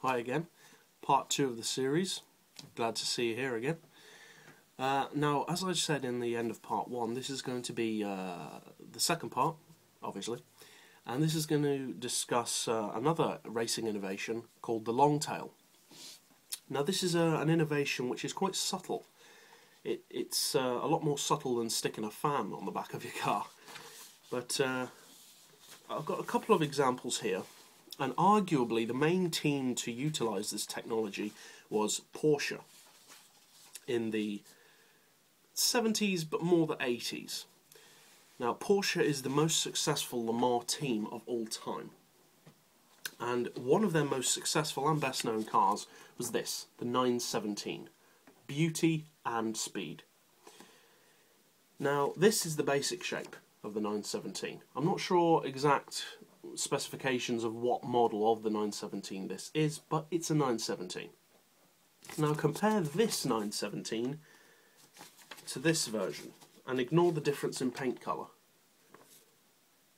Hi again, part 2 of the series. Glad to see you here again. Now, as I said in the end of part 1, this is going to be the second part, obviously, and this is going to discuss another racing innovation called the Longtail. Now, this is an innovation which is quite subtle. It's a lot more subtle than sticking a fan on the back of your car. But I've got a couple of examples here. And arguably the main team to utilise this technology was Porsche in the 70s, but more the 80s. Now, Porsche is the most successful Le Mans team of all time. And one of their most successful and best known cars was this, the 917. Beauty and speed. Now, this is the basic shape of the 917. I'm not sure exact specifications of what model of the 917 this is, but it's a 917. Now compare this 917 to this version and ignore the difference in paint colour.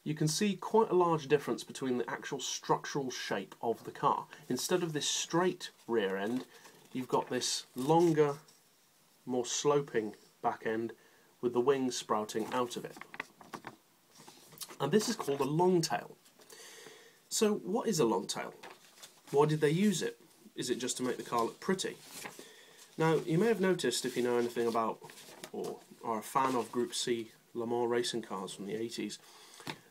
You can see quite a large difference between the actual structural shape of the car. Instead of this straight rear end, you've got this longer, more sloping back end with the wings sprouting out of it. And this is called a Longtail. So what is a Longtail? Why did they use it? Is it just to make the car look pretty? Now, you may have noticed, if you know anything about or are a fan of Group C Le Mans racing cars from the 80s,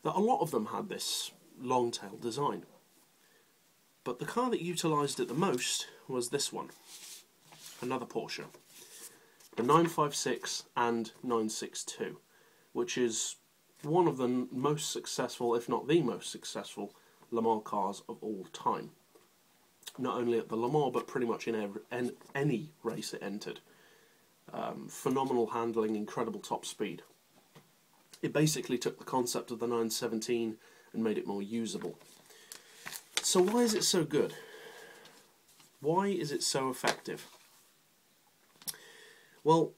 that a lot of them had this Longtail design. But the car that utilised it the most was this one, another Porsche, the 956 and 962, which is one of the most successful, if not the most successful, Le Mans cars of all time. Not only at the Le Mans, but pretty much in any race it entered. Phenomenal handling, incredible top speed. It basically took the concept of the 917 and made it more usable. So why is it so good? Why is it so effective? Well,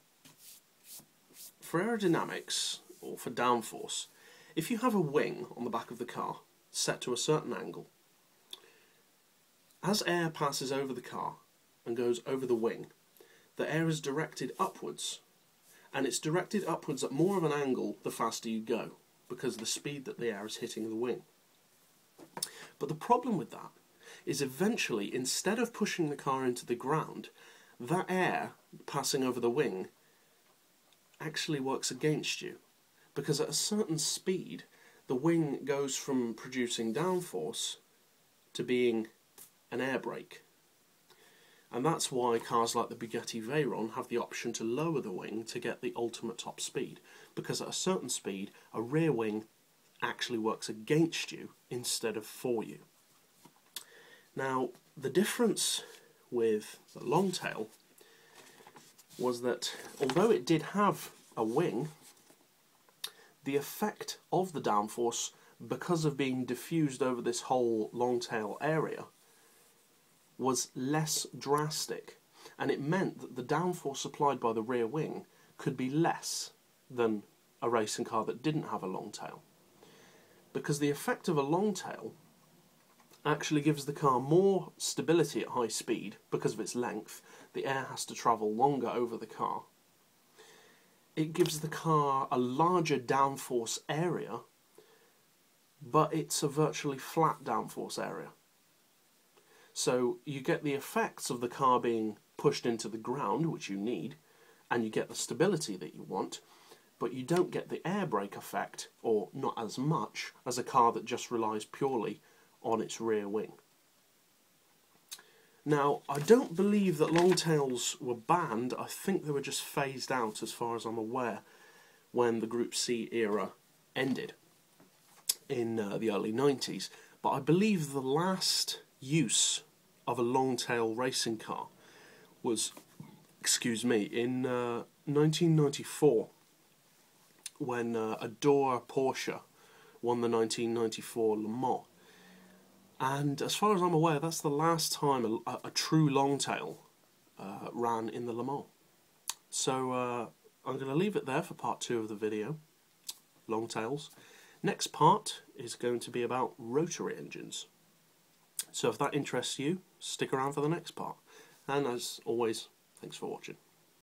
for aerodynamics, or for downforce, if you have a wing on the back of the car set to a certain angle, as air passes over the car and goes over the wing, the air is directed upwards, and it's directed upwards at more of an angle the faster you go, because of the speed that the air is hitting the wing. But the problem with that is eventually, instead of pushing the car into the ground, that air passing over the wing actually works against you, because at a certain speed the wing goes from producing downforce to being an air brake. And that's why cars like the Bugatti Veyron have the option to lower the wing to get the ultimate top speed, because at a certain speed a rear wing actually works against you instead of for you. Now, the difference with the Longtail was that although it did have a wing, the effect of the downforce, because of being diffused over this whole Longtail area, was less drastic, and it meant that the downforce supplied by the rear wing could be less than a racing car that didn't have a Longtail. Because the effect of a Longtail actually gives the car more stability at high speed because of its length. The air has to travel longer over the car. It gives the car a larger downforce area, but it's a virtually flat downforce area. So you get the effects of the car being pushed into the ground, which you need, and you get the stability that you want, but you don't get the air brake effect, or not as much, as a car that just relies purely on its rear wing. Now, I don't believe that Longtails were banned. I think they were just phased out, as far as I'm aware, when the Group C era ended in the early 90s. But I believe the last use of a Longtail racing car was, in 1994, when Adore Porsche won the 1994 Le Mans. And as far as I'm aware, that's the last time a true Longtail ran in the Le Mans. So I'm going to leave it there for part 2 of the video, Longtails. Next part is going to be about rotary engines. So if that interests you, stick around for the next part. And as always, thanks for watching.